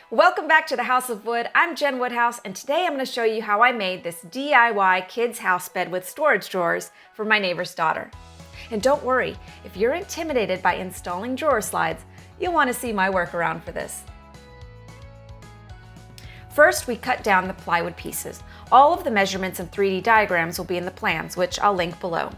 Welcome back to the House of Wood. I'm Jen Woodhouse, and today I'm going to show you how I made this DIY kids house bed with storage drawers for my neighbor's daughter. And don't worry, if you're intimidated by installing drawer slides, you'll want to see my workaround for this. First, we cut down the plywood pieces. All of the measurements and 3D diagrams will be in the plans, which I'll link below.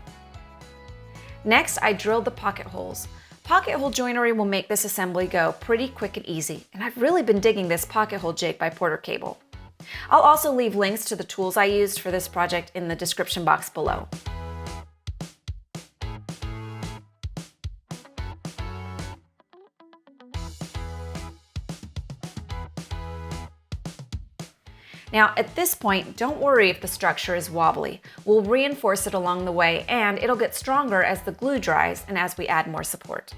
Next, I drilled the pocket holes. Pocket hole joinery will make this assembly go pretty quick and easy, and I've really been digging this pocket hole jig by Porter Cable. I'll also leave links to the tools I used for this project in the description box below. Now, at this point, don't worry if the structure is wobbly. We'll reinforce it along the way, and it'll get stronger as the glue dries and as we add more support.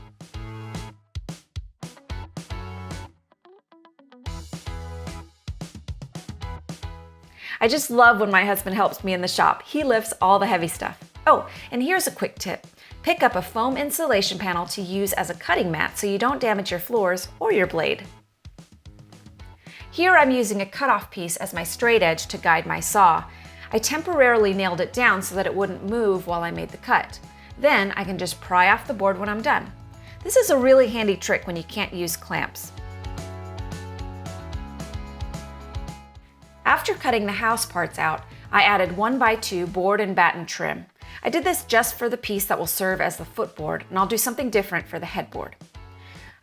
I just love when my husband helps me in the shop. He lifts all the heavy stuff. Oh, and here's a quick tip. Pick up a foam insulation panel to use as a cutting mat so you don't damage your floors or your blade. Here I'm using a cutoff piece as my straight edge to guide my saw. I temporarily nailed it down so that it wouldn't move while I made the cut. Then I can just pry off the board when I'm done. This is a really handy trick when you can't use clamps. After cutting the house parts out, I added 1x2 board and batten trim. I did this just for the piece that will serve as the footboard, and I'll do something different for the headboard.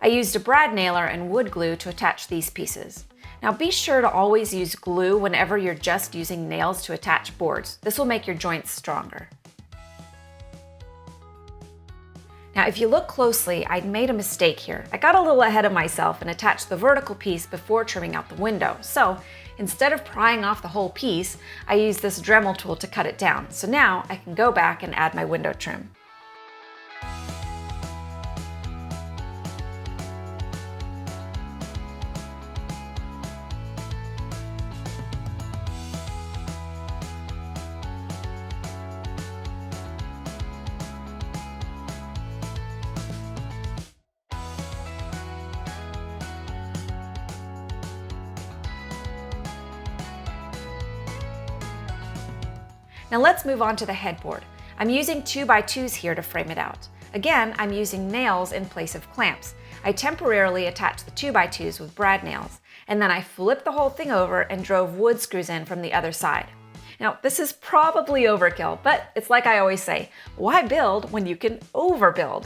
I used a brad nailer and wood glue to attach these pieces. Now be sure to always use glue whenever you're just using nails to attach boards. This will make your joints stronger. Now if you look closely, I'd made a mistake here. I got a little ahead of myself and attached the vertical piece before trimming out the window. So instead of prying off the whole piece, I used this Dremel tool to cut it down. So now I can go back and add my window trim. Now let's move on to the headboard. I'm using 2x2s here to frame it out. Again, I'm using nails in place of clamps. I temporarily attached the 2x2s with brad nails, and then I flipped the whole thing over and drove wood screws in from the other side. Now, this is probably overkill, but it's like I always say, why build when you can overbuild?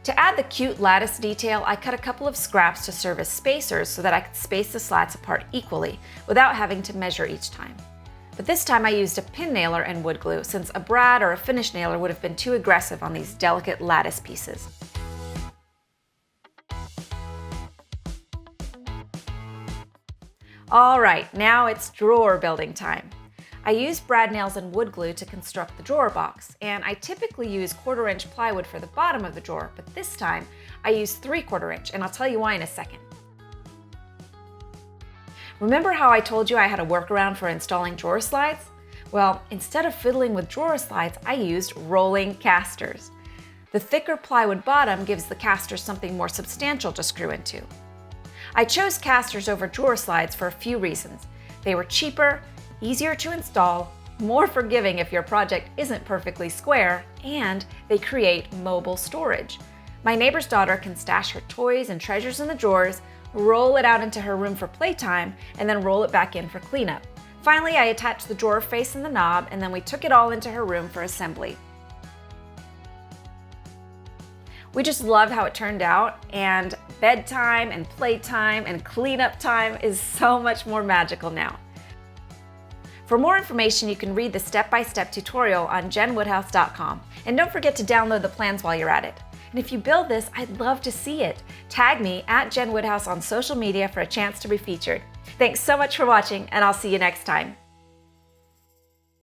To add the cute lattice detail, I cut a couple of scraps to serve as spacers so that I could space the slats apart equally without having to measure each time. But this time I used a pin nailer and wood glue since a brad or a finish nailer would have been too aggressive on these delicate lattice pieces. All right, now it's drawer building time. I use brad nails and wood glue to construct the drawer box, and I typically use 1/4 inch plywood for the bottom of the drawer, but this time I used 3/4 inch, and I'll tell you why in a second. Remember how I told you I had a workaround for installing drawer slides? Well, instead of fiddling with drawer slides, I used rolling casters. The thicker plywood bottom gives the casters something more substantial to screw into. I chose casters over drawer slides for a few reasons. They were cheaper, easier to install, more forgiving if your project isn't perfectly square, and they create mobile storage. My neighbor's daughter can stash her toys and treasures in the drawers, roll it out into her room for playtime, and then roll it back in for cleanup. Finally, I attached the drawer face and the knob, and then we took it all into her room for assembly. We just love how it turned out, and bedtime and playtime and cleanup time is so much more magical now. For more information, you can read the step-by-step tutorial on jenwoodhouse.com. And don't forget to download the plans while you're at it. And if you build this, I'd love to see it. Tag me at Jen Woodhouse on social media for a chance to be featured. Thanks so much for watching, and I'll see you next time.